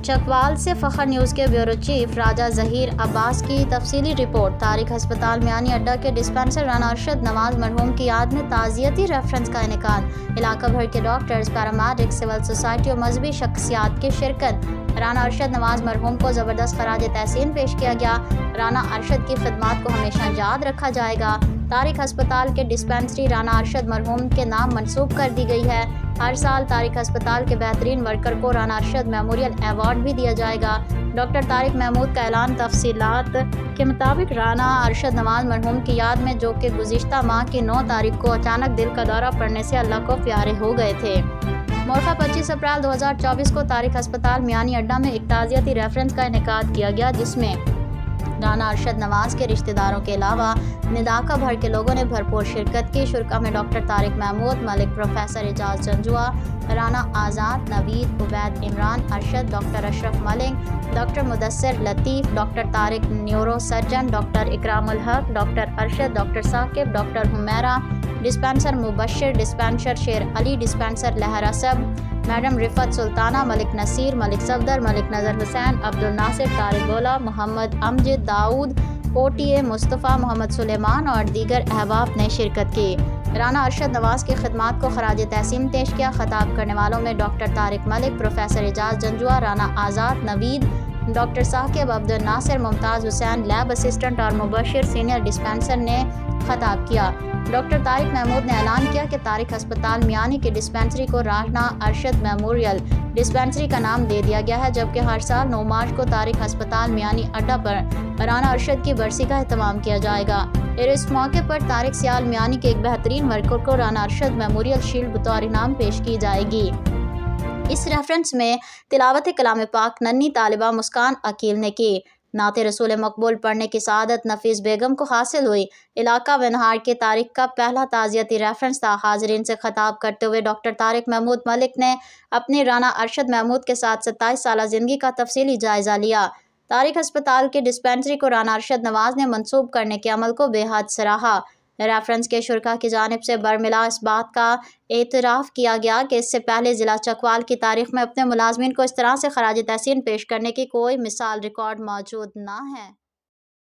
چکوال سے فخر نیوز کے بیورو چیف راجہ ظہیر عباس کی تفصیلی رپورٹ۔ طارق ہسپتال میانی اڈہ کے ڈسپنسر رانا ارشد نواز مرحوم کی یاد میں تعزیتی ریفرنس کا انعقاد۔ علاقہ بھر کے ڈاکٹرز، پیرامیڈکس، سول سوسائٹی اور مذہبی شخصیات کی شرکت۔ رانا ارشد نواز مرحوم کو زبردست خراج تحسین پیش کیا گیا۔ رانا ارشد کی خدمات کو ہمیشہ یاد رکھا جائے گا۔ طارق ہسپتال کے ڈسپنسری رانا ارشد مرحوم کے نام منسوب کر دی گئی ہے۔ ہر سال طارق ہسپتال کے بہترین ورکر کو رانا ارشد میموریل ایوارڈ بھی دیا جائے گا۔ ڈاکٹر طارق محمود کا اعلان۔ تفصیلات کے مطابق رانا ارشد نواز مرحوم کی یاد میں، جو کہ گزشتہ ماہ کی 9 تاریخ کو اچانک دل کا دورہ پڑنے سے اللہ کو پیارے ہو گئے تھے۔ مورخہ 25 اپریل 2024 کو طارق ہسپتال میانی اڈہ میں ایک تعزیتی ریفرنس کا انعقاد کیا گیا، جس میں رانا ارشد نواز کے رشتہ داروں کے علاوہ علاقہ بھر کے لوگوں نے بھرپور شرکت کی۔ شرکا میں doctor Tariq Mahmood Malik, professor Ijaz Janjua, Rana Azad, Naveed, Ubaid, Imran Arshad, doctor Ashraf Malik, doctor Mudassar Latif, doctor Tariq neurosurgeon, doctor Ikram ul-Haq, doctor Arshad, doctor Saqib, doctor Humaira, dispenser Mubashir, dispenser Sher Ali, dispenser لہر اسب، میڈم رفعت سلطانہ، ملک نصیر، ملک صفدر، ملک نظر حسین، عبد الناصر، طارق گولا، محمد امجد، داؤد، او ٹی اے مصطفیٰ، محمد سلیمان اور دیگر احباب نے شرکت کی۔ رانا ارشد نواز کی خدمات کو خراج تحسین پیش کیا۔ خطاب کرنے والوں میں ڈاکٹر طارق ملک، پروفیسر اعجاز جنجوعہ، رانا آزاد، نوید، ڈاکٹر ثاقب، عبد الناصر، ممتاز حسین، لیب اسسٹنٹ اور مبشر سینئر ڈسپنسر نے خطاب کیا۔ ڈاکٹر طارق محمود نے اعلان کیا کہ طارق ہسپتال میانی کی ڈسپنسری کو رانا ارشد میموریل ڈسپنسری کا نام دے دیا گیا ہے، جبکہ ہر سال 9 مارچ کو طارق ہسپتال میانی اڈہ پر رانا ارشد کی برسی کا اہتمام کیا جائے گا۔ اس موقع پر طارق سیال میانی کے ایک بہترین ورکر کو رانا ارشد میموریل شیلڈ بطور انعام پیش کی جائے گی۔ اس ریفرنس میں تلاوت کلام پاک ننھی طالبہ مسکان عقیل نے کی۔ نعت رسول مقبول پڑھنے کی سعادت نفیس بیگم کو حاصل ہوئی۔ علاقہ ونہار کے طارق کا پہلا تعزیتی ریفرنس تھا۔ حاضرین سے خطاب کرتے ہوئے ڈاکٹر طارق محمود ملک نے اپنی رانا ارشد محمود کے ساتھ 27 سالہ زندگی کا تفصیلی جائزہ لیا۔ طارق ہسپتال کی ڈسپنسری کو رانا ارشد نواز نے منسوب کرنے کے عمل کو بے حد سراہا۔ ریفرنس کے شرکا کی جانب سے برملا اس بات کا اعتراف کیا گیا کہ اس سے پہلے ضلع چکوال کی تاریخ میں اپنے ملازمین کو اس طرح سے خراج تحسین پیش کرنے کی کوئی مثال ریکارڈ موجود نہ ہے۔